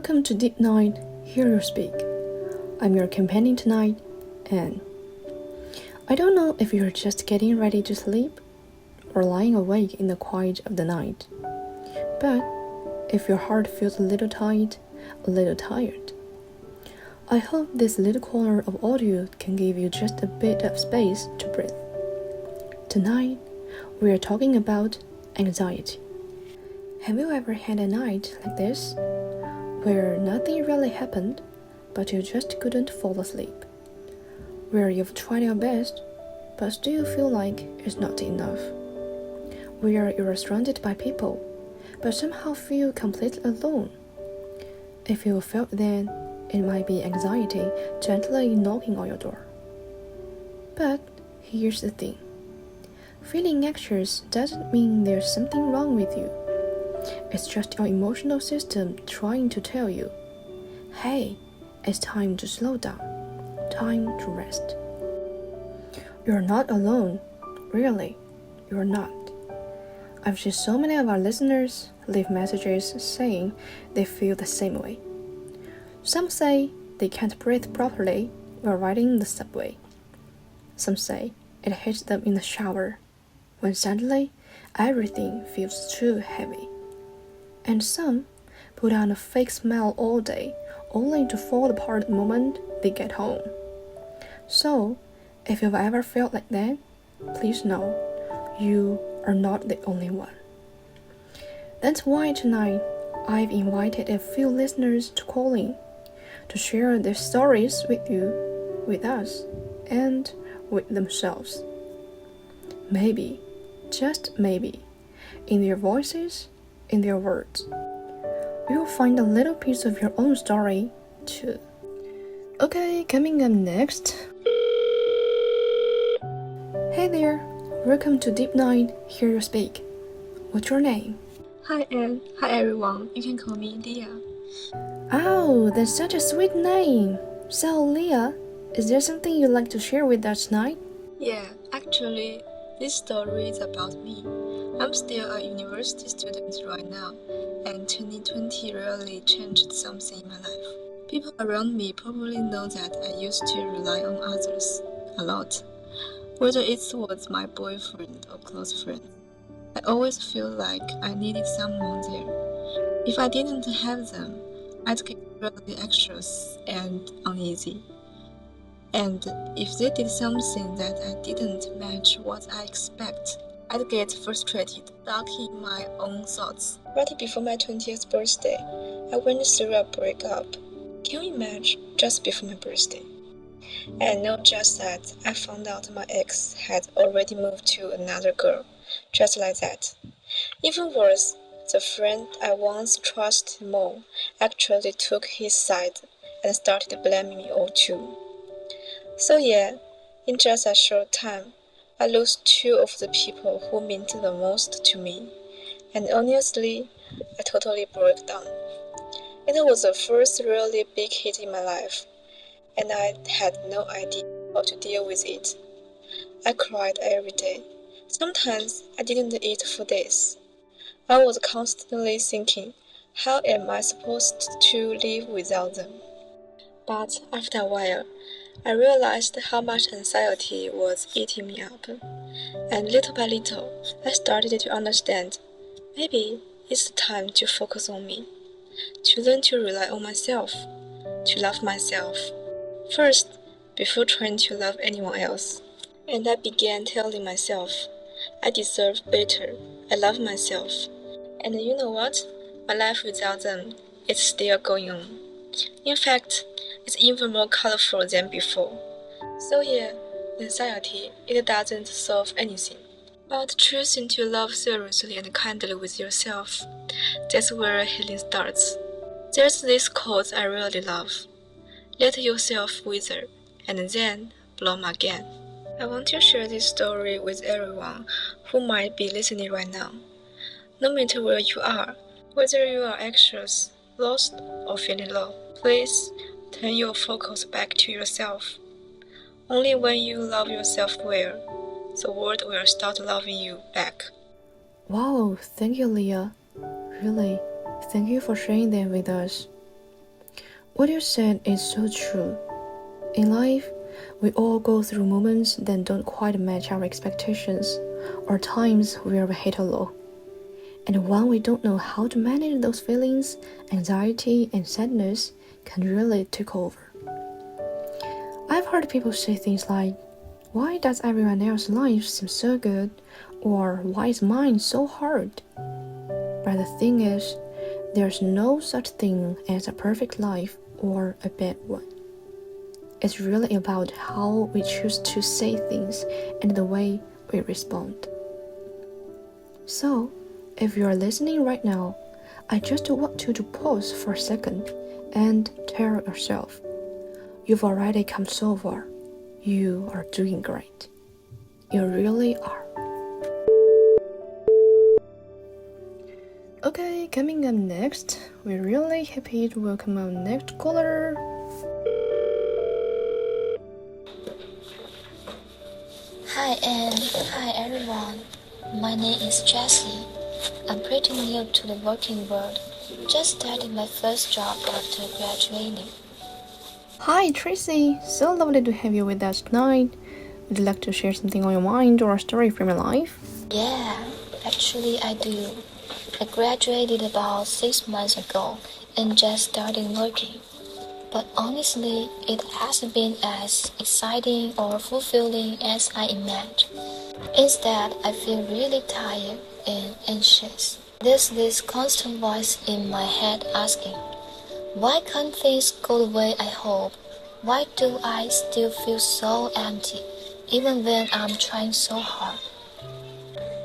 Welcome to Deep Night, Hear You Speak. I'm your companion tonight, Anne. I don't know if you're just getting ready to sleep or lying awake in the quiet of the night, but if your heart feels a little tight, a little tired, I hope this little corner of audio can give you just a bit of space to breathe. Tonight, we are talking about anxiety. Have you ever had a night like this, where nothing really happened, but you just couldn't fall asleep? Where you've tried your best, but still feel like it's not enough? Where you're surrounded by people, but somehow feel completely alone? If you felt that, it might be anxiety gently knocking on your door. But here's the thing. Feeling anxious doesn't mean there's something wrong with you. It's just your emotional system trying to tell you, hey, it's time to slow down, time to rest. You're not alone, really, you're not. I've seen so many of our listeners leave messages saying they feel the same way. Some say they can't breathe properly while riding the subway. Some say it hits them in the shower, when suddenly everything feels too heavy. And some put on a fake smile all day, only to fall apart the moment they get home. So, if you've ever felt like that, please know you are not the only one. That's why tonight I've invited a few listeners to call in to share their stories with you, with us, and with themselves. Maybe, just maybe, in their voices, in their words, you'll find a little piece of your own story too. Okay, coming up next. Hey there, welcome to Deep Night, Hear You Speak. What's your name? Hi Anne, hi everyone, you can call me Leah. Oh, that's such a sweet name. So Leah, is there something you'd like to share with us tonight? Yeah, actually, this story is about me. I'm still a university student right now, and 2020 really changed something in my life. People around me probably know that I used to rely on others a lot, whether it was my boyfriend or close friends. I always feel like I needed someone there. If I didn't have them, I'd get really anxious and uneasy. And if they did something that I didn't match what I expect, I'd get frustrated, stuck in my own thoughts. Right before my 20th birthday, I went through a breakup. Can you imagine? Just before my birthday. And not just that, I found out my ex had already moved to another girl, just like that. Even worse, the friend I once trusted more actually took his side and started blaming me all too. So yeah, in just a short time, I lost two of the people who meant the most to me, and honestly, I totally broke down. It was the first really big hit in my life, and I had no idea how to deal with it. I cried every day. Sometimes I didn't eat for days. I was constantly thinking, how am I supposed to live without them? But after a while, I realized how much anxiety was eating me up, and little by little, I started to understand maybe it's time to focus on me, to learn to rely on myself, to love myself first before trying to love anyone else. And I began telling myself, I deserve better, I love myself. And you know what? My life without them is still going on. In fact, it's even more colorful than before. So yeah, anxiety, it doesn't solve anything. But choosing to love seriously and kindly with yourself, that's where healing starts. There's this quote I really love. Let yourself wither, and then bloom again. I want to share this story with everyone who might be listening right now. No matter where you are, whether you are anxious, lost, or feeling low, please turn your focus back to yourself. Only when you love yourself well, the world will start loving you back. Wow, thank you, Leah. Really, thank you for sharing them with us. What you said is so true. In life, we all go through moments that don't quite match our expectations, or times where we hit a low. And when we don't know how to manage those feelings, anxiety and sadness can really take over. I've heard people say things like, "Why does everyone else's life seem so good?" or "Why is mine so hard?" But the thing is, there's no such thing as a perfect life or a bad one. It's really about how we choose to say things and the way we respond. So, if you are listening right now, I just want you to pause for a second and tell yourself, you've already come so far. You are doing great. You really are. Okay, coming up next, we're really happy to welcome our next caller. Hi Anne, hi everyone. My name is Jessie. I'm pretty new to the working world. Just started my first job after graduating. Hi Tracy, so lovely to have you with us tonight. Would you like to share something on your mind or a story from your life? Yeah, actually I do. I graduated about 6 months ago and just started working. But honestly, it hasn't been as exciting or fulfilling as I imagined. Instead, I feel really tired and anxious. There's this constant voice in my head asking, why can't things go the way I hope? Why do I still feel so empty, even when I'm trying so hard?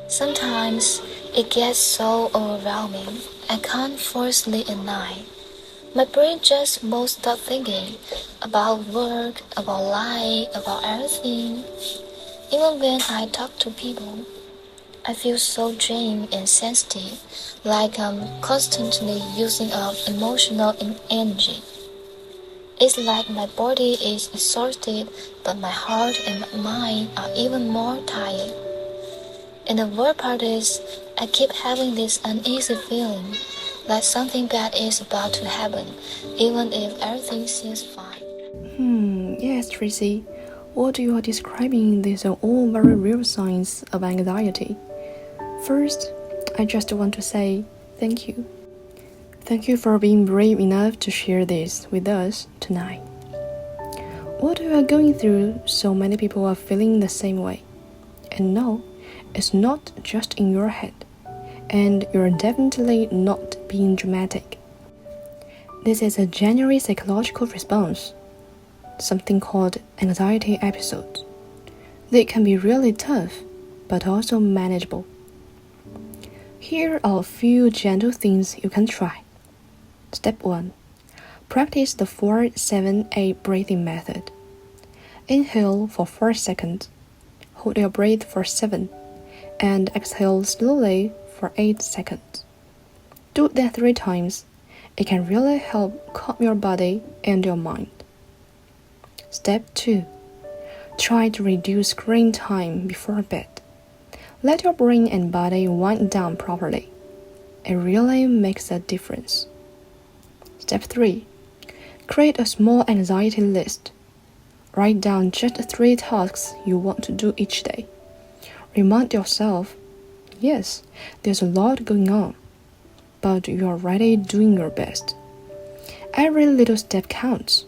Sometimes it gets so overwhelming, I can't fall asleep at night. My brain just won't stop thinking about work, about life, about everything. Even when I talk to people, I feel so drained and sensitive, like I'm constantly using up emotional energy. It's like my body is exhausted, but my heart and my mind are even more tired. And the worst part is, I keep having this uneasy feeling, like something bad is about to happen, even if everything seems fine. Yes, Tracy. What you are describing, these are all very real signs of anxiety. First, I just want to say thank you. Thank you for being brave enough to share this with us tonight. What you are going through, so many people are feeling the same way. And no, it's not just in your head. And you're definitely not being dramatic. This is a genuine psychological response, something called anxiety episodes. They can be really tough, but also manageable. Here are a few gentle things you can try. Step 1. Practice the 4-7-8 breathing method. Inhale for 4 seconds, hold your breath for 7, and exhale slowly for 8 seconds. Do that 3 times. It can really help calm your body and your mind. Step 2. Try to reduce screen time before bed. Let your brain and body wind down properly. It really makes a difference. Step 3. Create a small anxiety list. Write down just 3 tasks you want to do each day. Remind yourself, yes, there's a lot going on, but you're already doing your best. Every little step counts.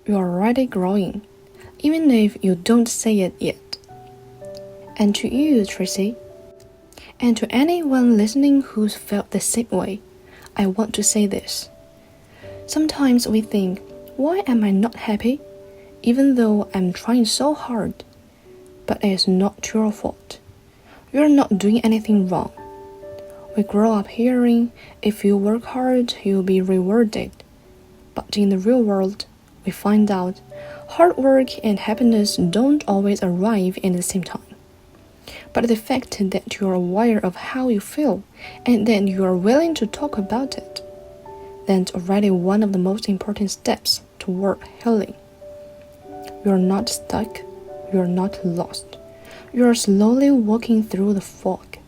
You're already growing, even if you don't say it yet. And to you, Tracy, and to anyone listening who's felt the same way, I want to say this. Sometimes we think, why am I not happy? Even though I'm trying so hard. But it's not your fault. You're not doing anything wrong. We grow up hearing, if you work hard, you'll be rewarded. But in the real world, we find out hard work and happiness don't always arrive at the same time. But the fact that you are aware of how you feel and that you are willing to talk about it, that's already one of the most important steps toward healing. You're not stuck, you're not lost. You're slowly walking through the fog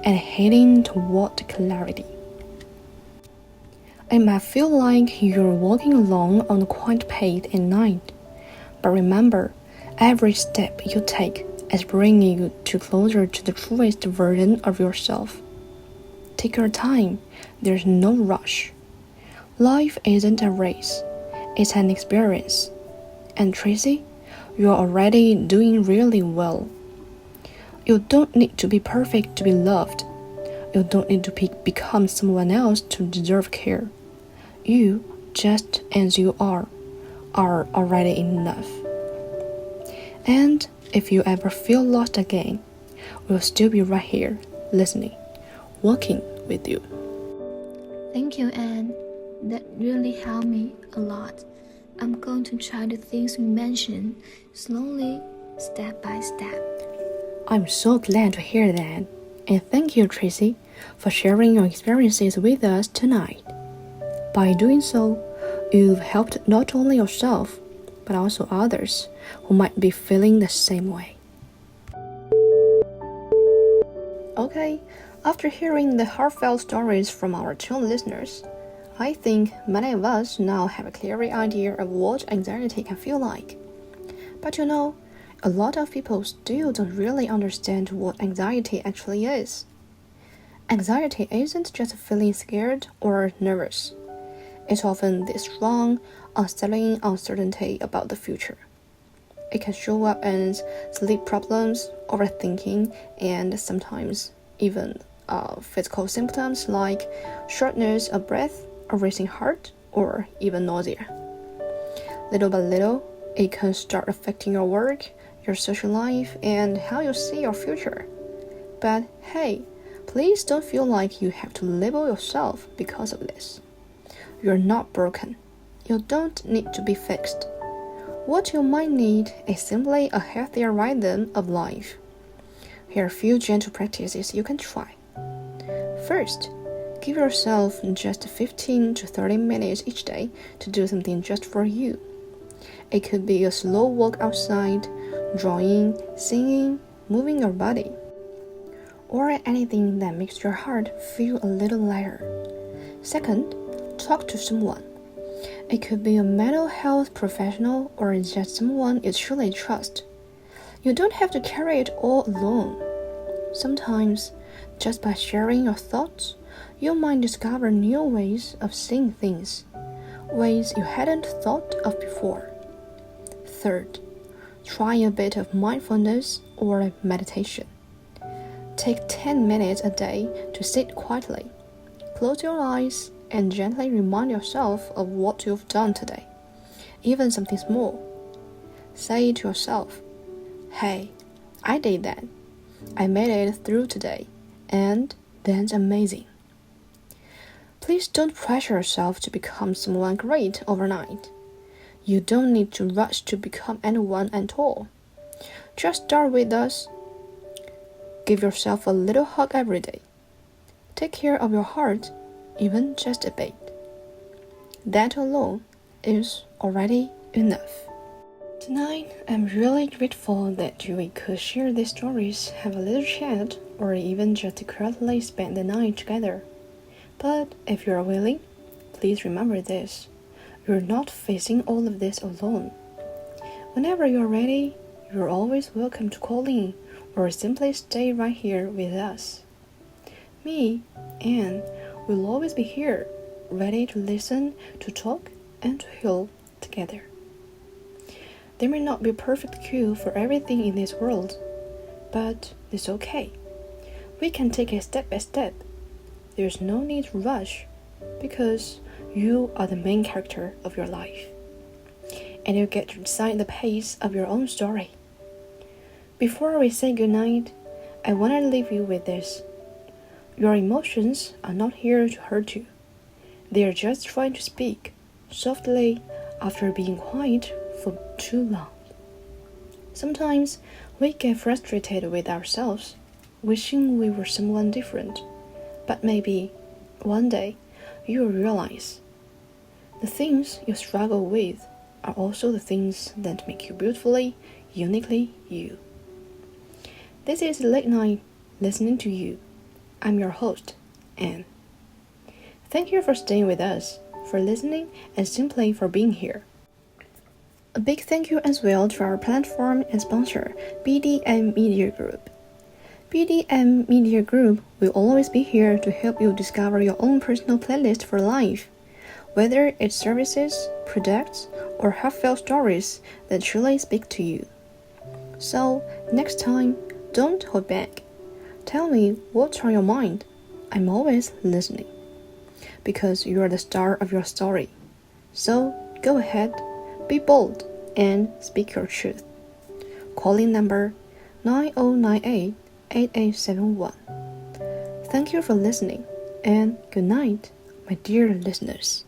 and heading toward clarity. It might feel like you're walking along on a quiet path at night, but remember, every step you take is bringing you closer to the truest version of yourself. Take your time, there's no rush. Life isn't a race, it's an experience. And Tracy, you're already doing really well. You don't need to be perfect to be loved. You don't need to become someone else to deserve care. You, just as you are already enough. And if you ever feel lost again, we'll still be right here, listening, walking with you. Thank you, Anne. That really helped me a lot. I'm going to try the things you mentioned, slowly, step by step. I'm so glad to hear that. And thank you, Tracy, for sharing your experiences with us tonight. By doing so, you've helped not only yourself, but also others who might be feeling the same way. Okay, after hearing the heartfelt stories from our two listeners, I think many of us now have a clearer idea of what anxiety can feel like. But you know, a lot of people still don't really understand what anxiety actually is. Anxiety isn't just feeling scared or nervous. It's often this strong, unsettling uncertainty about the future. It can show up as sleep problems, overthinking, and sometimes even physical symptoms like shortness of breath, a racing heart, or even nausea. Little by little, it can start affecting your work, your social life, and how you see your future. But hey, please don't feel like you have to label yourself because of this. You're not broken. You don't need to be fixed. What you might need is simply a healthier rhythm of life. Here are a few gentle practices you can try. First, give yourself just 15 to 30 minutes each day to do something just for you. It could be a slow walk outside, drawing, singing, moving your body, or anything that makes your heart feel a little lighter. Second, talk to someone. It could be a mental health professional or just someone you truly trust. You don't have to carry it all alone. Sometimes, just by sharing your thoughts, you might discover new ways of seeing things, ways you hadn't thought of before. Third, try a bit of mindfulness or meditation. Take 10 minutes a day to sit quietly. Close your eyes and gently remind yourself of what you've done today, even something small. Say to yourself, "Hey, I did that. I made it through today, and that's amazing." Please don't pressure yourself to become someone great overnight. You don't need to rush to become anyone at all. Just start with us. Give yourself a little hug every day. Take care of your heart, even just a bit. That alone is already enough. Tonight, I'm really grateful that we could share these stories, have a little chat, or even just quietly spend the night together. But if you're willing, please remember this. You're not facing all of this alone. Whenever you're ready, you're always welcome to call in or simply stay right here with us. Me, Anne, will always be here, ready to listen, to talk, and to heal together. There may not be a perfect cue for everything in this world, but it's okay. We can take it step by step. There's no need to rush, because you are the main character of your life, and you get to decide the pace of your own story. Before we say goodnight, I want to leave you with this. Your emotions are not here to hurt you. They are just trying to speak softly after being quiet for too long. Sometimes we get frustrated with ourselves, wishing we were someone different. But maybe one day you'll realize the things you struggle with are also the things that make you beautifully, uniquely you. This is Late Night Listening to You. I'm your host, Anne. Thank you for staying with us. for listening and simply for being here. A big thank you as well to our platform and sponsor, BDM Media Group. BDM Media Group will always be here to help you discover your own personal playlist for life, whether it's services, products, or heartfelt stories that truly speak to you. So, next time, don't hold back. Tell me what's on your mind. I'm always listening. Because you are the star of your story. So, go ahead, be bold, and speak your truth. Calling number 9098-8871. Thank you for listening, and good night, my dear listeners.